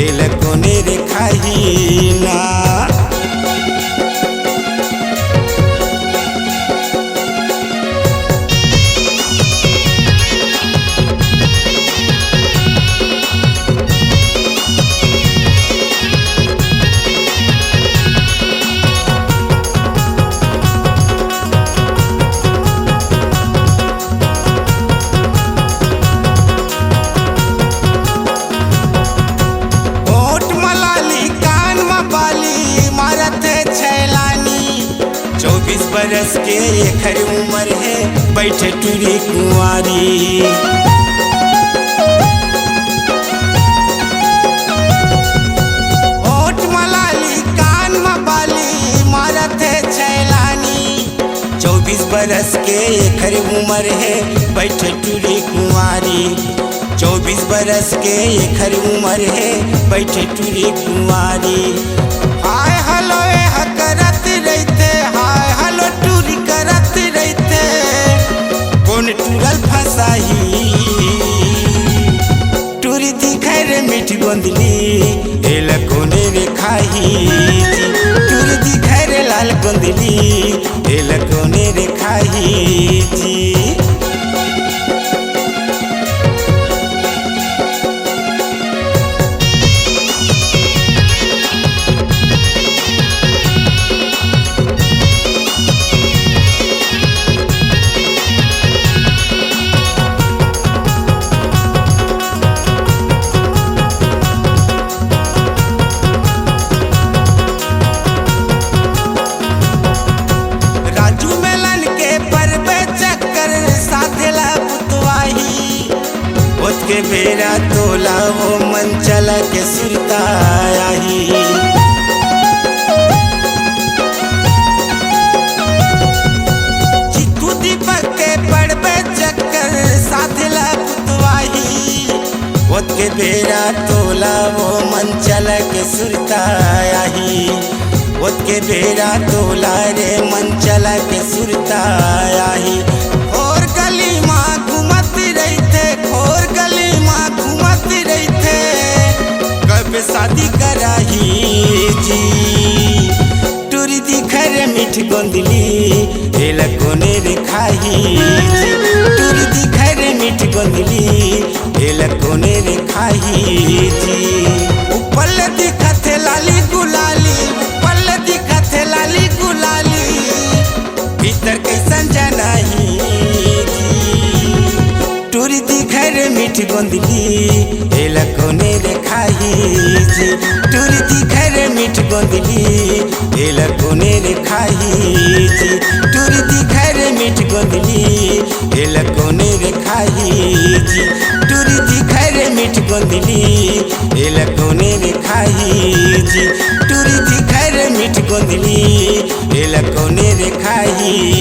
एल कोने रे खाही ना। बरस के एकर उम्र है बैठे टूरी कुंवारी। होठ मलाली कान में बाली मारत है छैलानी। 24 बरस के एकर उम्र है बैठे टूरी कुंवारी। 24 बरस के एकर उम्र है बैठे टूरी कुंवारी। हाय हेलो करत रहते, हाय हेलो टूरी करत रहते, कौन टूरल फसाही। टूरी दिखाई रे मीठ गोंदली एल कोने रे खाही। टूरी दिखाई रे लाल गोंदली एल कोने रे खाही जी। के बेरा तोला वो मन चला के सुरता आई। चित्तू दीपक के पड़बे चक्कर साथला पुतवाही। ओत के बेरा तोला वो मन चला के सुरता आई। ओत के बेरा तोला रे मन चला के सुरता आई। और गली माँ घूमत रहते, और गली माँ घूमत रहते, कब शादी कराही जी। टूरी दिखर मीठ गोंदली एल कोने रे खाही जी। टूरी दिखर मीठ गोंदली एल कोने रे खाही जी। ऊपर दिखत लाली गुलाली, ऊपर दिखत लाली गुलाली, भीतर कैसन जनाही। टूरी दिखर मीठ गोंदली एल कोने रे खाही जी। टूरी दिखर मीठ गोंदली एल कोने रे खाही जी। टूरी दिखर मीठ गोंदली एल कोने रे खाही जी। टूरी दिखर मीठ गोंदली एल कोने रे खाही जी। टूरी दिखर मीठ गोंदली एल कोने रे खाही।